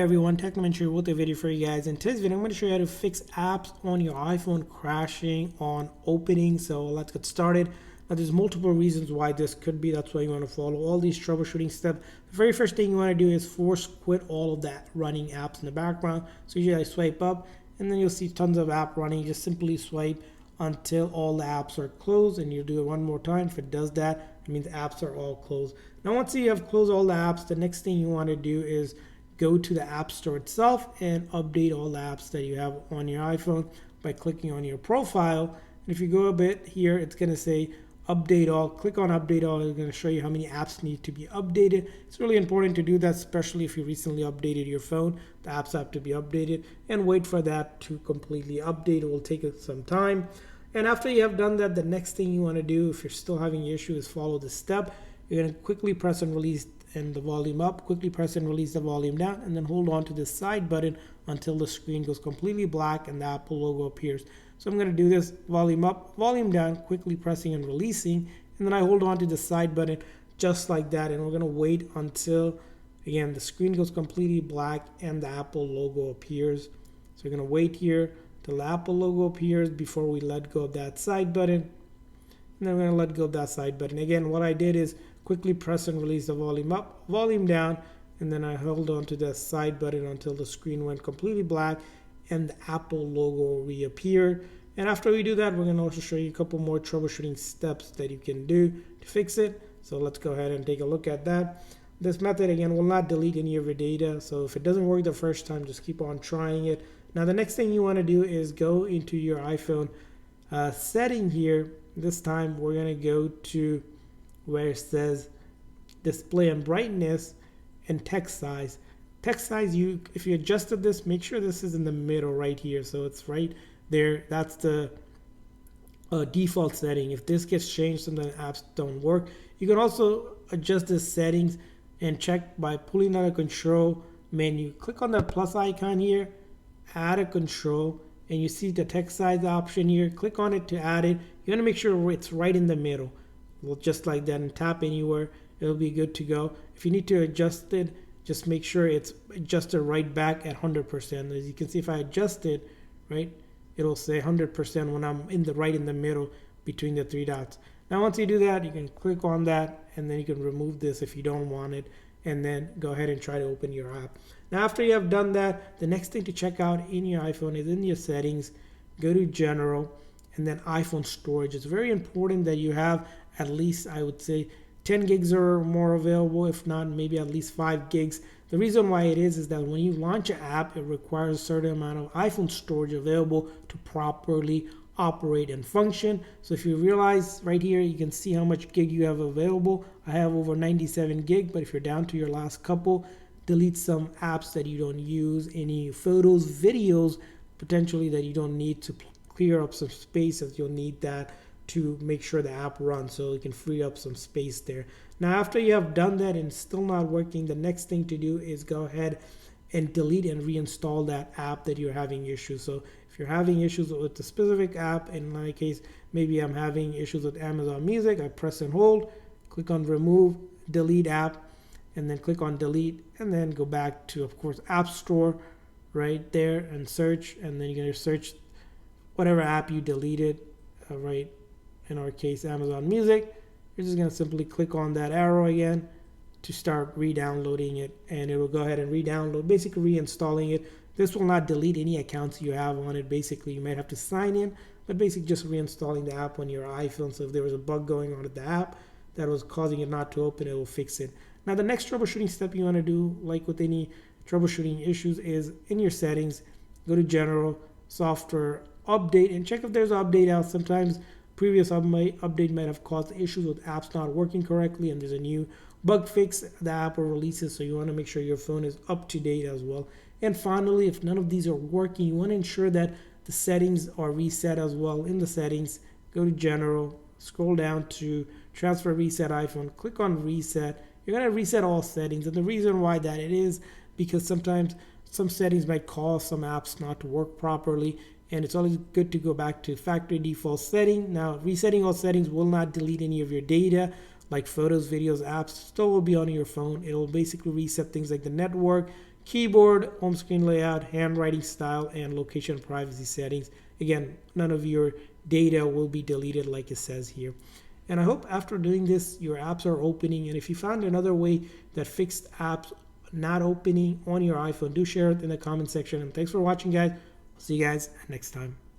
everyone, Technoman here with a video for you guys. In today's video, I'm going to show you how to fix apps on your iPhone crashing on opening. So let's get started. Now there's multiple reasons why this could be. That's why you want to follow all these troubleshooting steps. The very first thing you want to do is force quit all of that running apps in the background. So usually I swipe up and then you'll see tons of app running. Just simply swipe until all the apps are closed, and you do it one more time. If it does that, it means the apps are all closed. Now once you have closed all the apps, the next thing you want to do is go to the App Store itself and update all the apps that you have on your iPhone by clicking on your profile. And if you go a bit here, it's going to say update all. Click on update all. It's going to show you how many apps need to be updated. It's really important to do that, especially if you recently updated your phone. The apps have to be updated, and wait for that to completely update. It will take some time. And after you have done that, the next thing you want to do, if you're still having issues, is follow this step. You're going to quickly press and release and the volume up, quickly press and release the volume down, and then hold on to the side button until the screen goes completely black and the Apple logo appears. So I'm going to do this: volume up, volume down, quickly pressing and releasing, and then I hold on to the side button just like that, and we're going to wait until, again, the screen goes completely black and the Apple logo appears. So we're going to wait here till the Apple logo appears before we let go of that side button. And then we're going to let go of that side button. Again, what I did is quickly press and release the volume up, volume down, and then I held on to the side button until the screen went completely black and the Apple logo reappeared. And after we do that, we're going to also show you a couple more troubleshooting steps that you can do to fix it. So let's go ahead and take a look at that. This method, again, will not delete any of your data. So if it doesn't work the first time, just keep on trying it. Now the next thing you want to do is go into your iPhone setting here. This time we're going to go to where it says display and brightness and text size. Text size, if you adjusted this, make sure this is in the middle right here. So it's right there. That's the default setting. If this gets changed, sometimes apps don't work. You can also adjust the settings and check by pulling out a control menu. Click on that plus icon here, add a control, and you see the text size option here. Click on it to add it. You want to make sure it's right in the middle. Well, just like that, and tap anywhere, it'll be good to go. If you need to adjust it, just make sure it's adjusted right back at 100%. As you can see, if I adjust it, right, it'll say 100% when I'm right in the middle between the three dots. Now once you do that, you can click on that, and then you can remove this if you don't want it, and then go ahead and try to open your app. Now after you have done that, the next thing to check out in your iPhone is in your settings, go to general, and then iPhone storage. It's very important that you have at least, I would say, 10 gigs or more available. If not, maybe at least 5 gigs. The reason why it is that when you launch an app, it requires a certain amount of iPhone storage available to properly operate and function. So if you realize right here, you can see how much gig you have available. I have over 97 gig, but if you're down to your last couple, delete some apps that you don't use, any photos, videos, potentially that you don't need, to clear up some space, as you'll need that to make sure the app runs, so you can free up some space there. Now after you have done that and it's still not working, the next thing to do is go ahead and delete and reinstall that app that you're having issues. So if you're having issues with the specific app, in my case, maybe I'm having issues with Amazon Music, I press and hold, click on remove, delete app, and then click on delete, and then go back to, of course, App Store right there and search, and then you're going to search whatever app you deleted, right? In our case, Amazon Music. You're just going to simply click on that arrow again to start re-downloading it, and it will go ahead and re-download, basically reinstalling it. This will not delete any accounts you have on it. Basically, you might have to sign in, but basically just reinstalling the app on your iPhone. So if there was a bug going on with the app that was causing it not to open, it will fix it. Now the next troubleshooting step you want to do, like with any troubleshooting issues, is in your settings, go to general, software, update, and check if there's an update out. Sometimes previous update might have caused issues with apps not working correctly, and there's a new bug fix the Apple releases, so you want to make sure your phone is up to date as well. And finally, if none of these are working, you want to ensure that the settings are reset as well. In the settings, go to general, scroll down to transfer reset iPhone, click on reset. You're going to reset all settings, and the reason why that it is because sometimes some settings might cause some apps not to work properly, and it's always good to go back to factory default setting. Now, resetting all settings will not delete any of your data. like photos, videos, apps, still will be on your phone. It'll basically reset things like the network, keyboard, home screen layout, handwriting style, and location privacy settings. Again, none of your data will be deleted like it says here. And I hope after doing this, your apps are opening. And if you found another way that fixed apps not opening on your iPhone, do share it in the comment section. And thanks for watching, guys. See you guys next time.